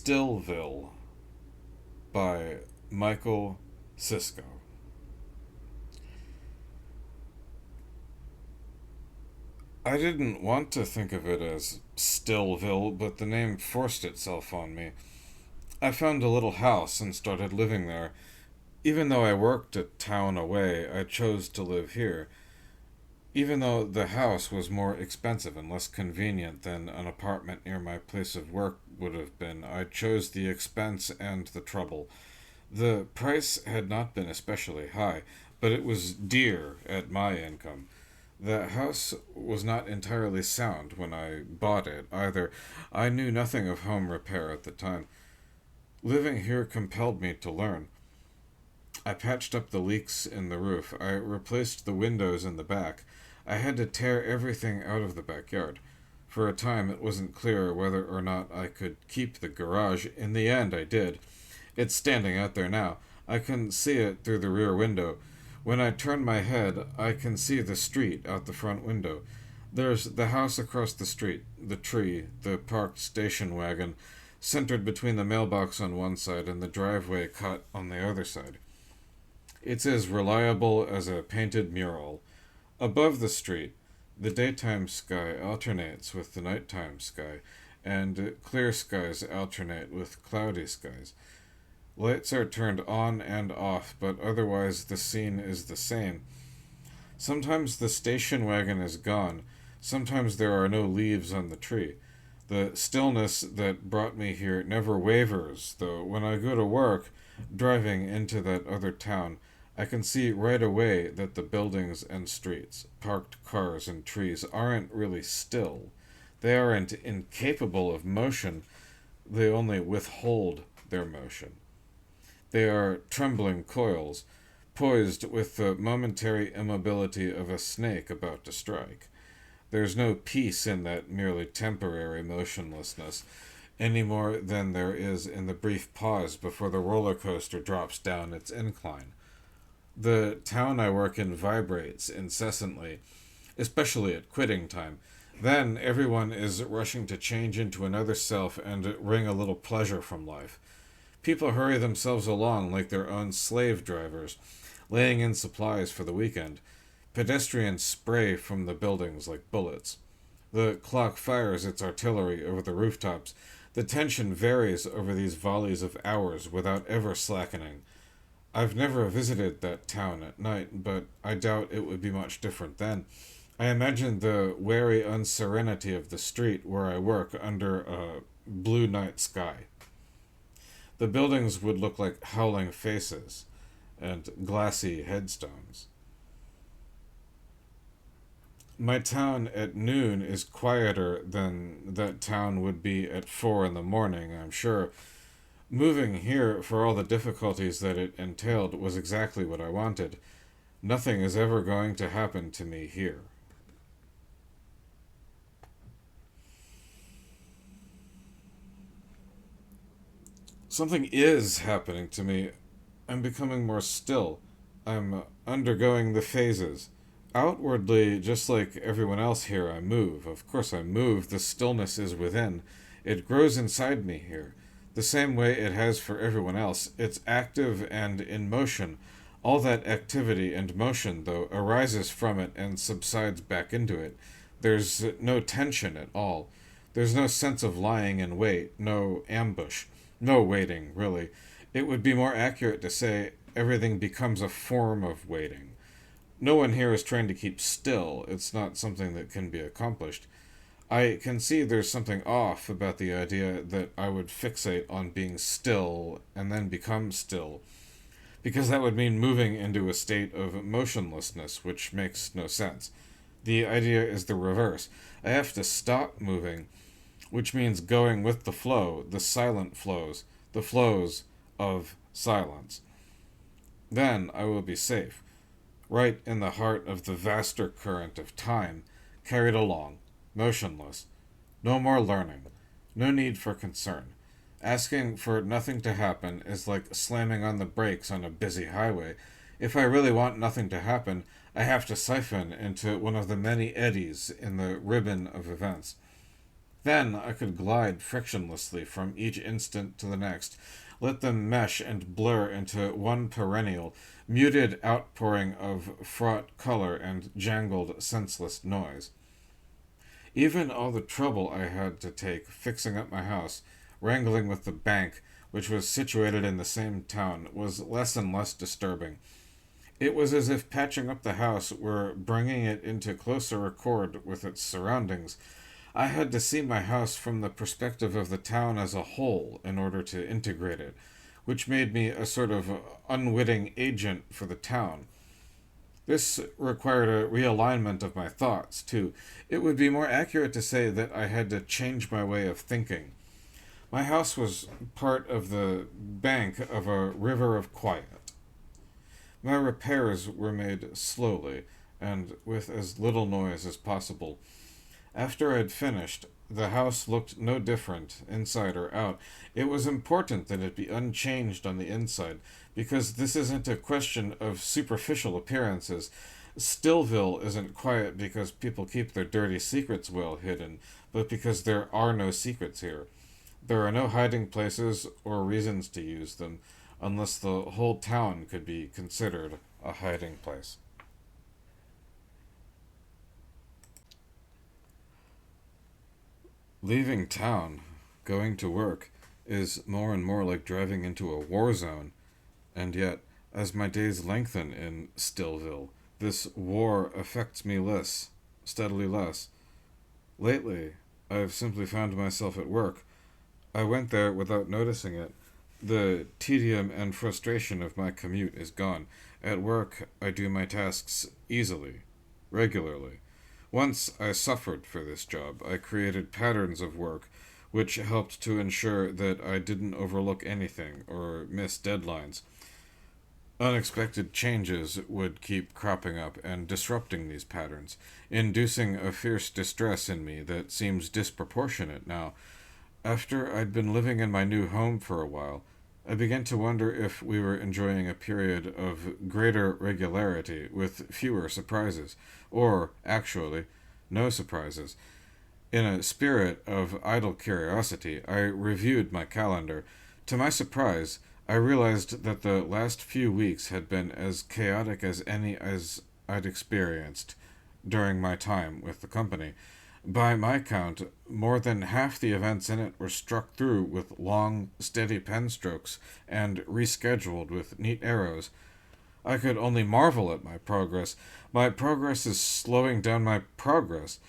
Stillville by Michael Cisco. I didn't want to think of it as Stillville, but the name forced itself on me. I found a little house and started living there. Even though I worked a town away, I chose to live here. Even though the house was more expensive and less convenient than an apartment near my place of work would have been, I chose the expense and the trouble. The price had not been especially high, but it was dear at my income. The house was not entirely sound when I bought it either. I knew nothing of home repair at the time. Living here compelled me to learn. I patched up the leaks in the roof. I replaced the windows in the back. I had to tear everything out of the backyard. For a time, it wasn't clear whether or not I could keep the garage. In the end, I did. It's standing out there now. I can see it through the rear window. When I turn my head, I can see the street out the front window. There's the house across the street, the tree, the parked station wagon, centered between the mailbox on one side and the driveway cut on the other side. It's as reliable as a painted mural. Above the street, the daytime sky alternates with the nighttime sky, and clear skies alternate with cloudy skies. Lights are turned on and off, but otherwise the scene is the same. Sometimes the station wagon is gone. Sometimes there are no leaves on the tree. The stillness that brought me here never wavers, though when I go to work, driving into that other town, I can see right away that the buildings and streets, parked cars and trees aren't really still. They aren't incapable of motion, they only withhold their motion. They are trembling coils, poised with the momentary immobility of a snake about to strike. There's no peace in that merely temporary motionlessness, any more than there is in the brief pause before the roller coaster drops down its incline. The town I work in vibrates incessantly, especially at quitting time. Then everyone is rushing to change into another self and wring a little pleasure from life. People hurry themselves along like their own slave drivers, laying in supplies for the weekend. Pedestrians spray from the buildings like bullets. The clock fires its artillery over the rooftops. The tension varies over these volleys of hours without ever slackening. I've never visited that town at night, but I doubt it would be much different then. I imagine the wary unserenity of the street where I work under a blue night sky. The buildings would look like howling faces and glassy headstones. My town at noon is quieter than that town would be at 4 in the morning, I'm sure. Moving here, for all the difficulties that it entailed, was exactly what I wanted. Nothing is ever going to happen to me here. Something is happening to me. I'm becoming more still. I'm undergoing the phases. Outwardly, just like everyone else here, I move. Of course, I move. The stillness is within. It grows inside me here. The same way it has for everyone else. It's active and in motion. All that activity and motion, though, arises from it and subsides back into it. There's no tension at all. There's no sense of lying in wait, no ambush, no waiting, really. It would be more accurate to say everything becomes a form of waiting. No one here is trying to keep still. It's not something that can be accomplished. I can see there's something off about the idea that I would fixate on being still and then become still, because that would mean moving into a state of motionlessness, which makes no sense. The idea is the reverse. I have to stop moving, which means going with the flow, the silent flows, the flows of silence. Then I will be safe, right in the heart of the vaster current of time, carried along, motionless. No more learning. No need for concern. Asking for nothing to happen is like slamming on the brakes on a busy highway. If I really want nothing to happen, I have to siphon into one of the many eddies in the ribbon of events. Then I could glide frictionlessly from each instant to the next, let them mesh and blur into one perennial, muted outpouring of fraught color and jangled, senseless noise. Even all the trouble I had to take fixing up my house, wrangling with the bank, which was situated in the same town, was less and less disturbing. It was as if patching up the house were bringing it into closer accord with its surroundings. I had to see my house from the perspective of the town as a whole in order to integrate it, which made me a sort of unwitting agent for the town. This required a realignment of my thoughts, too. It would be more accurate to say that I had to change my way of thinking. My house was part of the bank of a river of quiet. My repairs were made slowly and with as little noise as possible. After I'd finished, the house looked no different, inside or out. It was important that it be unchanged on the inside, because this isn't a question of superficial appearances. Stillville isn't quiet because people keep their dirty secrets well hidden, but because there are no secrets here. There are no hiding places or reasons to use them, unless the whole town could be considered a hiding place. Leaving town, going to work, is more and more like driving into a war zone, and yet, as my days lengthen in Stillville, this war affects me less, steadily less. Lately, I've simply found myself at work. I went there without noticing it. The tedium and frustration of my commute is gone. At work, I do my tasks easily, regularly. Once I suffered for this job. I created patterns of work which helped to ensure that I didn't overlook anything or miss deadlines. Unexpected changes would keep cropping up and disrupting these patterns, inducing a fierce distress in me that seems disproportionate now. After I'd been living in my new home for a while, I began to wonder if we were enjoying a period of greater regularity with fewer surprises, or, actually, no surprises. In a spirit of idle curiosity, I reviewed my calendar. To my surprise, I realized that the last few weeks had been as chaotic as any as I'd experienced during my time with the company. By my count, more than half the events in it were struck through with long, steady pen strokes and rescheduled with neat arrows. I could only marvel at my progress. My progress is slowing down my progress.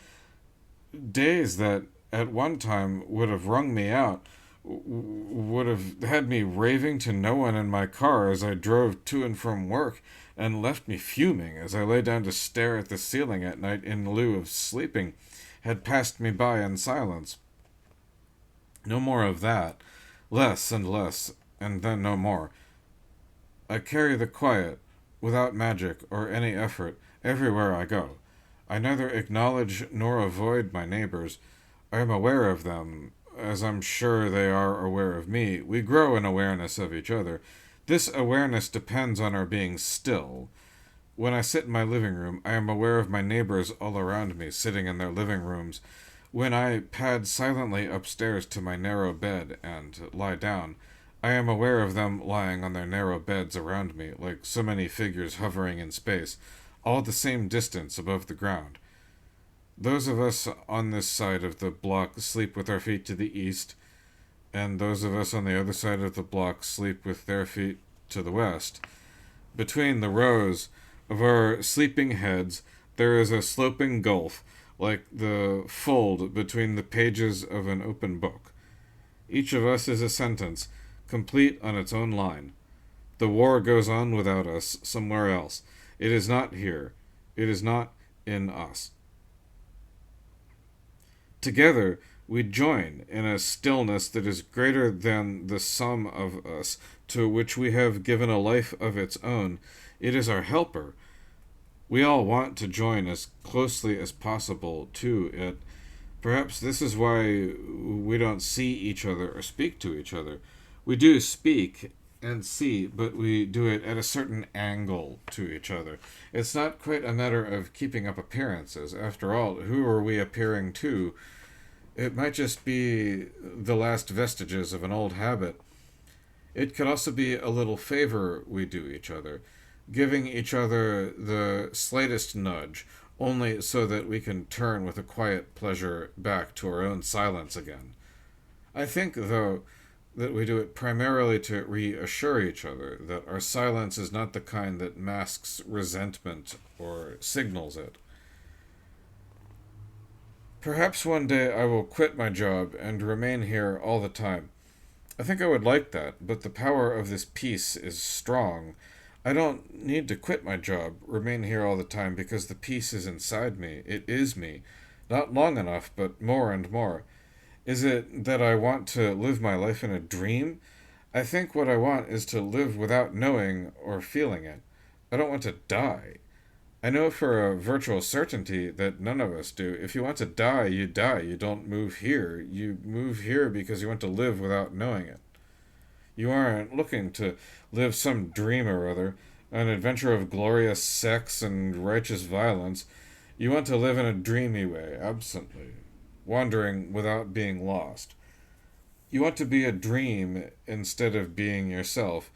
Days that at one time would have wrung me out would have had me raving to no one in my car as I drove to and from work, and left me fuming as I lay down to stare at the ceiling at night in lieu of sleeping, had passed me by in silence. No more of that. Less and less, and then no more. I carry the quiet, without magic or any effort, everywhere I go. I neither acknowledge nor avoid my neighbors. I am aware of them, as I'm sure they are aware of me. We grow in awareness of each other. This awareness depends on our being still. When I sit in my living room, I am aware of my neighbors all around me, sitting in their living rooms. When I pad silently upstairs to my narrow bed and lie down, I am aware of them lying on their narrow beds around me, like so many figures hovering in space, all the same distance above the ground. Those of us on this side of the block sleep with our feet to the east, and those of us on the other side of the block sleep with their feet to the west. Between the rows of our sleeping heads, there is a sloping gulf, like the fold between the pages of an open book. Each of us is a sentence, complete on its own line. The war goes on without us, somewhere else. It is not here. It is not in us. Together, we join in a stillness that is greater than the sum of us, to which we have given a life of its own. It is our helper. We all want to join as closely as possible to it. Perhaps this is why we don't see each other or speak to each other. We do speak and see, but we do it at a certain angle to each other. It's not quite a matter of keeping up appearances. After all, who are we appearing to? It might just be the last vestiges of an old habit. It could also be a little favor we do each other, giving each other the slightest nudge, only so that we can turn with a quiet pleasure back to our own silence again. I think, though, that we do it primarily to reassure each other that our silence is not the kind that masks resentment or signals it. Perhaps one day I will quit my job and remain here all the time. I think I would like that, but the power of this peace is strong. I don't need to quit my job, remain here all the time, because the peace is inside me. It is me. Not long enough, but more and more. Is it that I want to live my life in a dream? I think what I want is to live without knowing or feeling it. I don't want to die. I know for a virtual certainty that none of us do. If you want to die, you die. You don't move here. You move here because you want to live without knowing it. You aren't looking to live some dream or other, an adventure of glorious sex and righteous violence. You want to live in a dreamy way, absently, wandering without being lost. You want to be a dream instead of being yourself.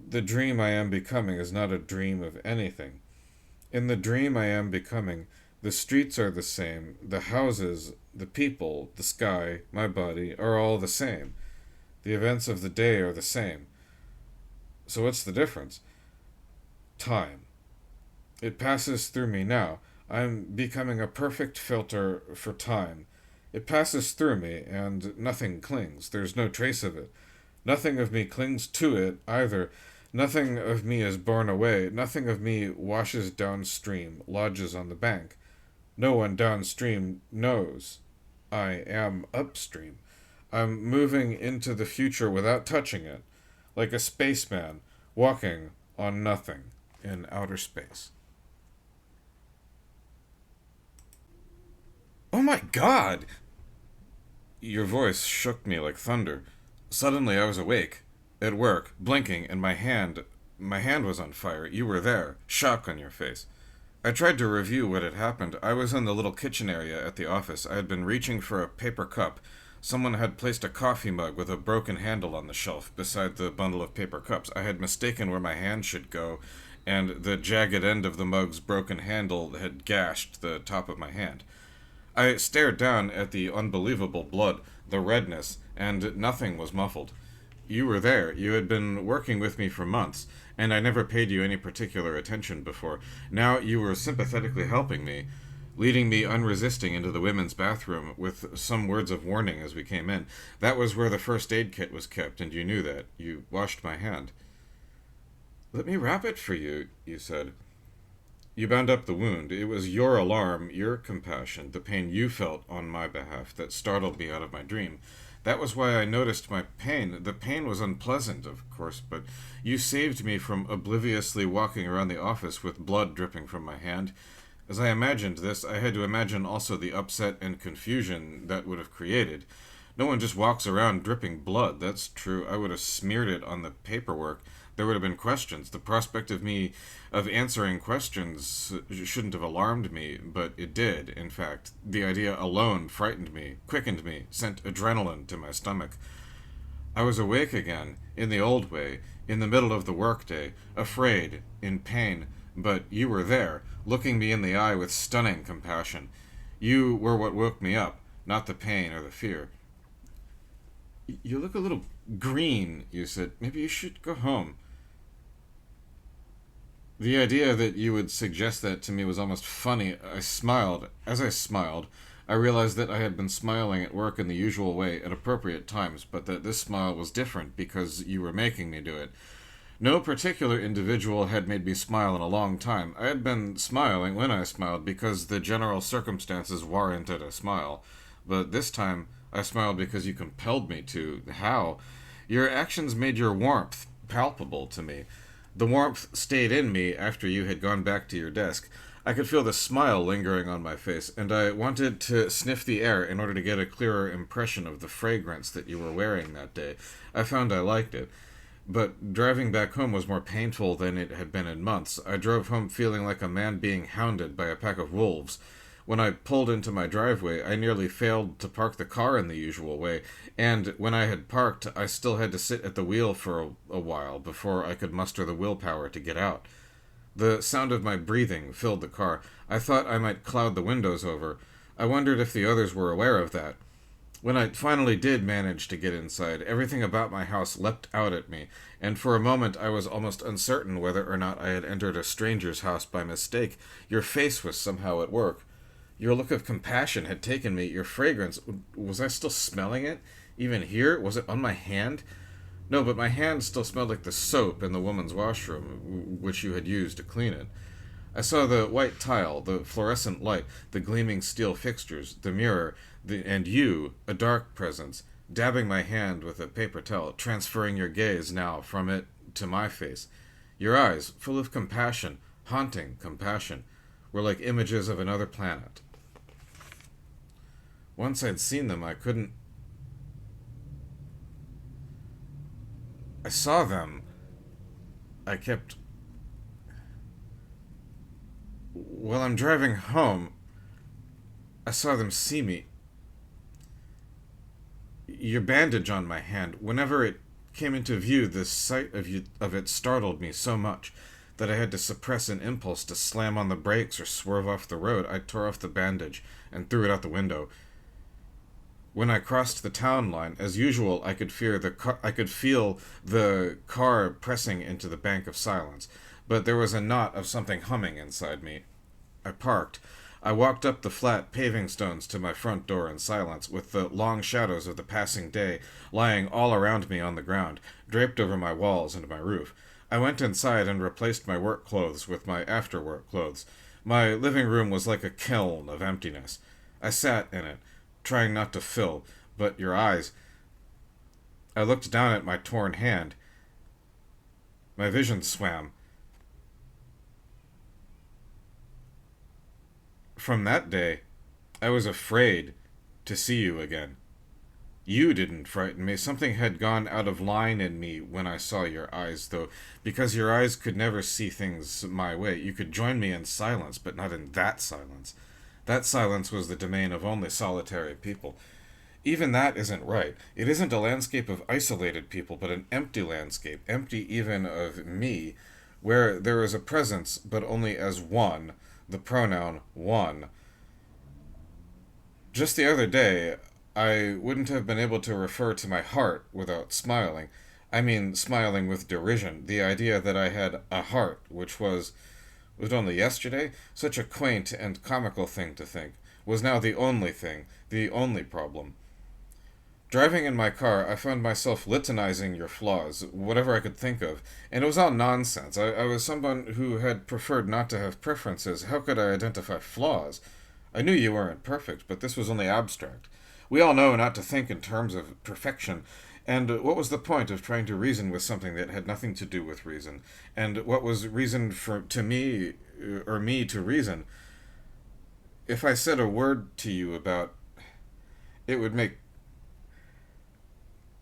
The dream I am becoming is not a dream of anything. In the dream I am becoming, the streets are the same, the houses, the people, the sky, my body, are all the same. The events of the day are the same. So what's the difference? Time. It passes through me now. I'm becoming a perfect filter for time. It passes through me, and nothing clings. There's no trace of it. Nothing of me clings to it either. Nothing of me is borne away. Nothing of me washes downstream, lodges on the bank. No one downstream knows. I am upstream. I'm moving into the future without touching it, like a spaceman walking on nothing in outer space. Oh my god! Your voice shook me like thunder. Suddenly I was awake, at work, blinking, and my hand was on fire. You were there, shock on your face. I tried to review what had happened. I was in the little kitchen area at the office. I had been reaching for a paper cup. Someone had placed a coffee mug with a broken handle on the shelf beside the bundle of paper cups. I had mistaken where my hand should go, and the jagged end of the mug's broken handle had gashed the top of my hand. I stared down at the unbelievable blood, the redness, and nothing was muffled. You were there. You had been working with me for months, and I never paid you any particular attention before. Now you were sympathetically helping me, leading me unresisting into the women's bathroom with some words of warning as we came in. That was where the first aid kit was kept, and you knew that. You washed my hand. Let me wrap it for you, you said. You bound up the wound. It was your alarm, your compassion, the pain you felt on my behalf that startled me out of my dream. That was why I noticed my pain. The pain was unpleasant, of course, but you saved me from obliviously walking around the office with blood dripping from my hand. As I imagined this, I had to imagine also the upset and confusion that would have created. No one just walks around dripping blood, that's true. I would have smeared it on the paperwork. There would have been questions. The prospect of answering questions shouldn't have alarmed me, but it did, in fact. The idea alone frightened me, quickened me, sent adrenaline to my stomach. I was awake again, in the old way, in the middle of the workday, afraid, in pain, but you were there, looking me in the eye with stunning compassion. You were what woke me up, not the pain or the fear. You look a little green, you said. Maybe you should go home. The idea that you would suggest that to me was almost funny. I smiled. As I smiled, I realized that I had been smiling at work in the usual way at appropriate times, but that this smile was different because you were making me do it. No particular individual had made me smile in a long time. I had been smiling when I smiled because the general circumstances warranted a smile. But this time, I smiled because you compelled me to. How? Your actions made your warmth palpable to me. The warmth stayed in me after you had gone back to your desk. I could feel the smile lingering on my face, and I wanted to sniff the air in order to get a clearer impression of the fragrance that you were wearing that day. I found I liked it. But driving back home was more painful than it had been in months. I drove home feeling like a man being hounded by a pack of wolves. When I pulled into my driveway, I nearly failed to park the car in the usual way, and when I had parked, I still had to sit at the wheel for a while before I could muster the willpower to get out. The sound of my breathing filled the car. I thought I might cloud the windows over. I wondered if the others were aware of that. When I finally did manage to get inside, everything about my house leapt out at me, and for a moment I was almost uncertain whether or not I had entered a stranger's house by mistake. Your face was somehow at work. Your look of compassion had taken me. Your fragrance, was I still smelling it? Even here? Was it on my hand? No, but my hand still smelled like the soap in the woman's washroom, which you had used to clean it. I saw the white tile, the fluorescent light, the gleaming steel fixtures, the mirror, and you, a dark presence, dabbing my hand with a paper towel, transferring your gaze now from it to my face. Your eyes, full of compassion, haunting compassion, were like images of another planet. Once I'd seen them, I couldn't. I saw them. I kept. While I'm driving home, I saw them see me. Your bandage on my hand, whenever it came into view, the sight of it startled me so much that I had to suppress an impulse to slam on the brakes or swerve off the road. I tore off the bandage and threw it out the window. When I crossed the town line, as usual, I could feel the car pressing into the bank of silence, but there was a knot of something humming inside me. I parked. I walked up the flat paving stones to my front door in silence, with the long shadows of the passing day lying all around me on the ground, draped over my walls and my roof. I went inside and replaced my work clothes with my after-work clothes. My living room was like a kiln of emptiness. I sat in it, trying not to fill, but your eyes. I looked down at my torn hand. My vision swam. From that day, I was afraid to see you again. You didn't frighten me. Something had gone out of line in me when I saw your eyes, though, because your eyes could never see things my way. You could join me in silence, but not in that silence. That silence was the domain of only solitary people. Even that isn't right. It isn't a landscape of isolated people, but an empty landscape, empty even of me, where there is a presence, but only as one, the pronoun one. Just the other day, I wouldn't have been able to refer to my heart without smiling. I mean, smiling with derision. The idea that I had a heart, which was it only yesterday? Such a quaint and comical thing to think, was now the only thing, the only problem. Driving in my car, I found myself litanizing your flaws, whatever I could think of, and it was all nonsense. I was someone who had preferred not to have preferences. How could I identify flaws? I knew you weren't perfect, but this was only abstract. We all know not to think in terms of perfection, and what was the point of trying to reason with something that had nothing to do with reason? And what was reason to me, or me to reason? If I said a word to you about it would make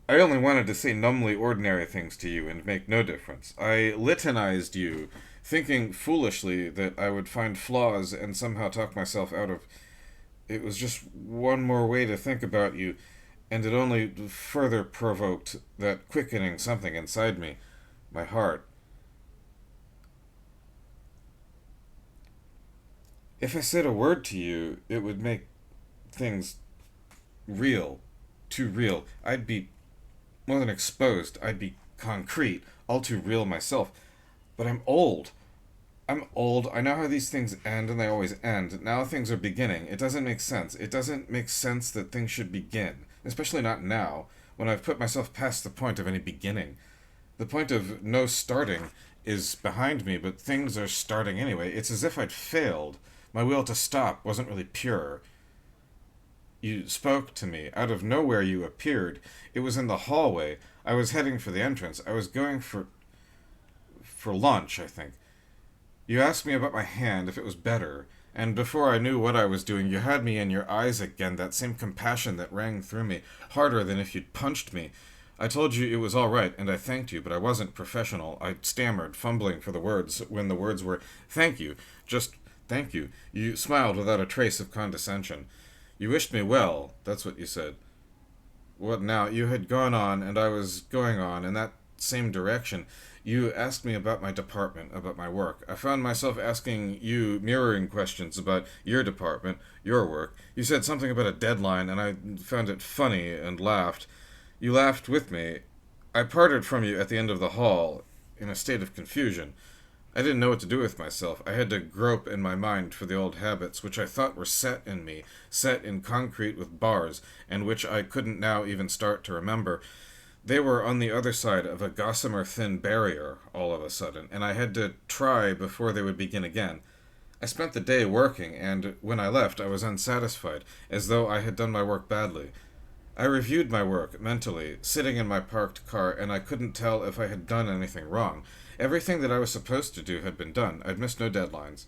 I only wanted to say numbly ordinary things to you and make no difference. I litanized you, thinking foolishly that I would find flaws and somehow talk myself out of. It was just one more way to think about you, and it only further provoked that quickening something inside me, my heart. If I said a word to you, it would make things real, too real. I'd be more than exposed. I'd be concrete, all too real myself. But I'm old. I'm old. I know how these things end, and they always end. Now things are beginning. It doesn't make sense. It doesn't make sense that things should begin. Especially not now, when I've put myself past the point of any beginning. The point of no starting is behind me, but things are starting anyway. It's as if I'd failed. My will to stop wasn't really pure. You spoke to me. Out of nowhere you appeared. It was in the hallway. I was heading for the entrance. I was going for lunch, I think. You asked me about my hand, if it was better, and before I knew what I was doing, you had me in your eyes again, that same compassion that rang through me, harder than if you'd punched me. I told you it was all right, and I thanked you, but I wasn't professional. I stammered, fumbling for the words, when the words were, "Thank you, just Thank you. You smiled without a trace of condescension. You wished me well, that's what you said. What now? You had gone on, and I was going on in that same direction. You asked me about my department, about my work. I found myself asking you mirroring questions about your department, your work. You said something about a deadline, and I found it funny and laughed. You laughed with me. I parted from you at the end of the hall, in a state of confusion. I didn't know what to do with myself. I had to grope in my mind for the old habits, which I thought were set in me, set in concrete with bars, and which I couldn't now even start to remember. They were on the other side of a gossamer thin barrier, all of a sudden, and I had to try before they would begin again. I spent the day working, and when I left, I was unsatisfied, as though I had done my work badly. I reviewed my work mentally, sitting in my parked car, and I couldn't tell if I had done anything wrong. Everything that I was supposed to do had been done. I'd missed no deadlines.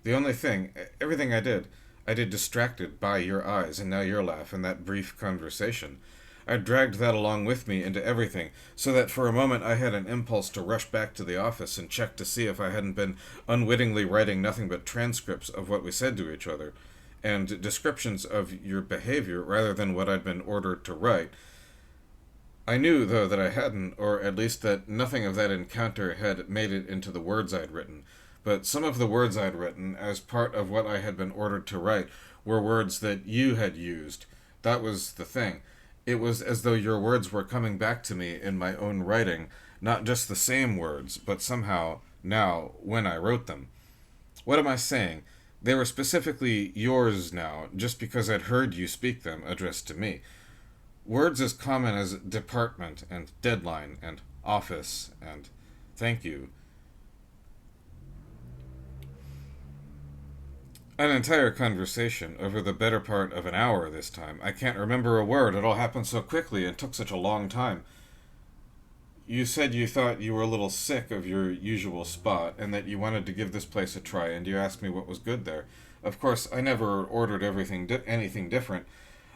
The only thing, everything I did distracted by your eyes and now your laugh and that brief conversation. I dragged that along with me into everything, so that for a moment I had an impulse to rush back to the office and check to see if I hadn't been unwittingly writing nothing but transcripts of what we said to each other, and descriptions of your behavior rather than what I'd been ordered to write. I knew, though, that I hadn't, or at least that nothing of that encounter had made it into the words I'd written. But some of the words I'd written, as part of what I had been ordered to write, were words that you had used. That was the thing. It was as though your words were coming back to me in my own writing, not just the same words, but somehow, now, when I wrote them. What am I saying? They were specifically yours now, just because I'd heard you speak them, addressed to me. Words as common as department and deadline and office and thank you. An entire conversation over the better part of an hour this time. I can't remember a word. It all happened so quickly and took such a long time. You said you thought you were a little sick of your usual spot and that you wanted to give this place a try, and you asked me what was good there. Of course, I never ordered anything different.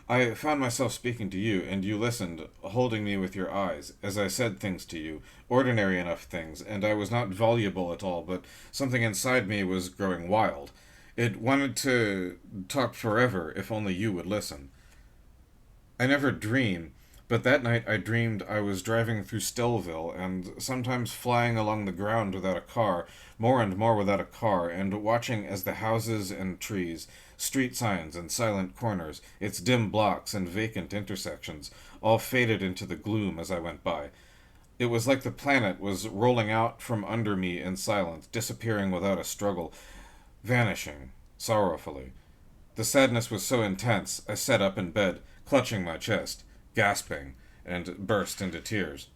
I found myself speaking to you, and you listened, holding me with your eyes, as I said things to you, ordinary enough things, and I was not voluble at all, but something inside me was growing wild. It wanted to talk forever if only you would listen. I never dream, but that night I dreamed I was driving through Stillville and sometimes flying along the ground without a car, more and more without a car, and watching as the houses and trees, street signs and silent corners, its dim blocks and vacant intersections, all faded into the gloom as I went by. It was like the planet was rolling out from under me in silence, disappearing without a struggle, vanishing sorrowfully. The sadness was so intense, I sat up in bed, clutching my chest, gasping, and burst into tears.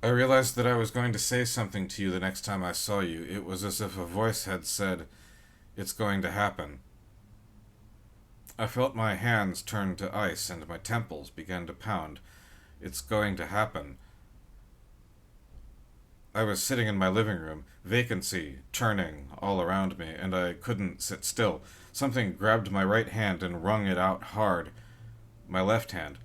I realized that I was going to say something to you the next time I saw you. It was as if a voice had said, "It's going to happen." I felt my hands turn to ice and my temples began to pound. "It's going to happen." I was sitting in my living room, vacancy churning all around me, and I couldn't sit still. Something grabbed my right hand and wrung it out hard. My left hand.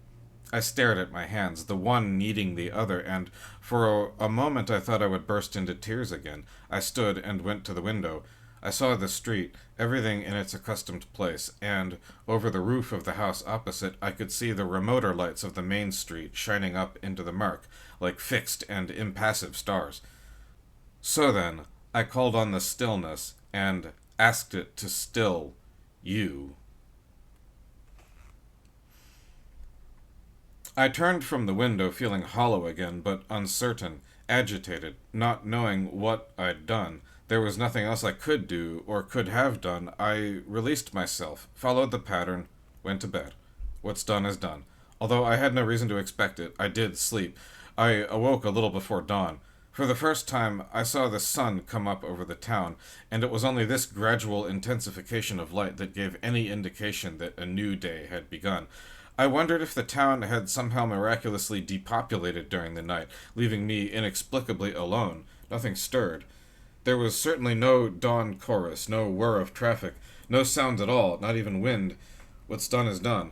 I stared at my hands, the one needing the other, and for a moment I thought I would burst into tears again. I stood and went to the window. I saw the street, everything in its accustomed place, and over the roof of the house opposite I could see the remoter lights of the main street shining up into the murk, like fixed and impassive stars. So then, I called on the stillness and asked it to still you. I turned from the window feeling hollow again, but uncertain, agitated, not knowing what I'd done. There was nothing else I could do, or could have done. I released myself, followed the pattern, went to bed. What's done is done. Although I had no reason to expect it, I did sleep. I awoke a little before dawn. For the first time, I saw the sun come up over the town, and it was only this gradual intensification of light that gave any indication that a new day had begun. I wondered if the town had somehow miraculously depopulated during the night, leaving me inexplicably alone. Nothing stirred. There was certainly no dawn chorus, no whir of traffic, no sound at all, not even wind. What's done is done.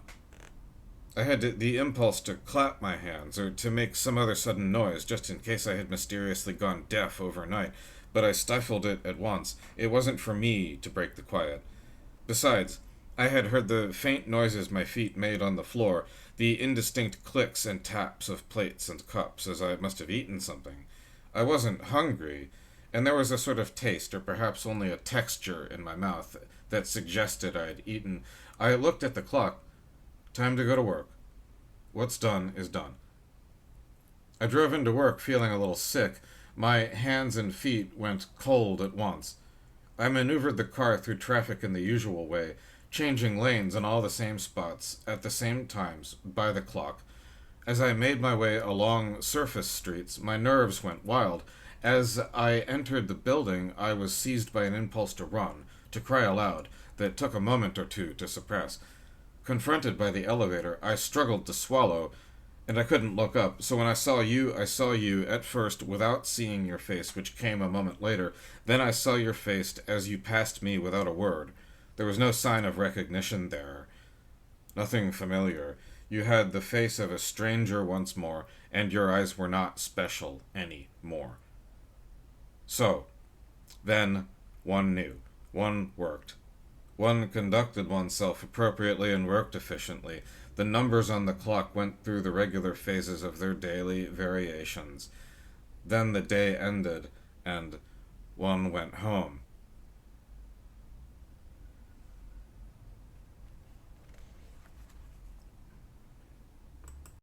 I had the impulse to clap my hands or to make some other sudden noise just in case I had mysteriously gone deaf overnight, but I stifled it at once. It wasn't for me to break the quiet. Besides, I had heard the faint noises my feet made on the floor, the indistinct clicks and taps of plates and cups, as I must have eaten something. I wasn't hungry, and there was a sort of taste, or perhaps only a texture, in my mouth that suggested I had eaten. I looked at the clock. Time to go to work. What's done is done. I drove into work feeling a little sick. My hands and feet went cold at once. I maneuvered the car through traffic in the usual way, changing lanes in all the same spots, at the same times, by the clock. As I made my way along surface streets, my nerves went wild. As I entered the building, I was seized by an impulse to run, to cry aloud, that took a moment or two to suppress. Confronted by the elevator, I struggled to swallow, and I couldn't look up, so when I saw you at first without seeing your face, which came a moment later. Then I saw your face as you passed me without a word. There was no sign of recognition there. Nothing familiar. You had the face of a stranger once more, and your eyes were not special any more. So, then, one knew. One worked. One conducted oneself appropriately and worked efficiently. The numbers on the clock went through the regular phases of their daily variations. Then the day ended, and one went home.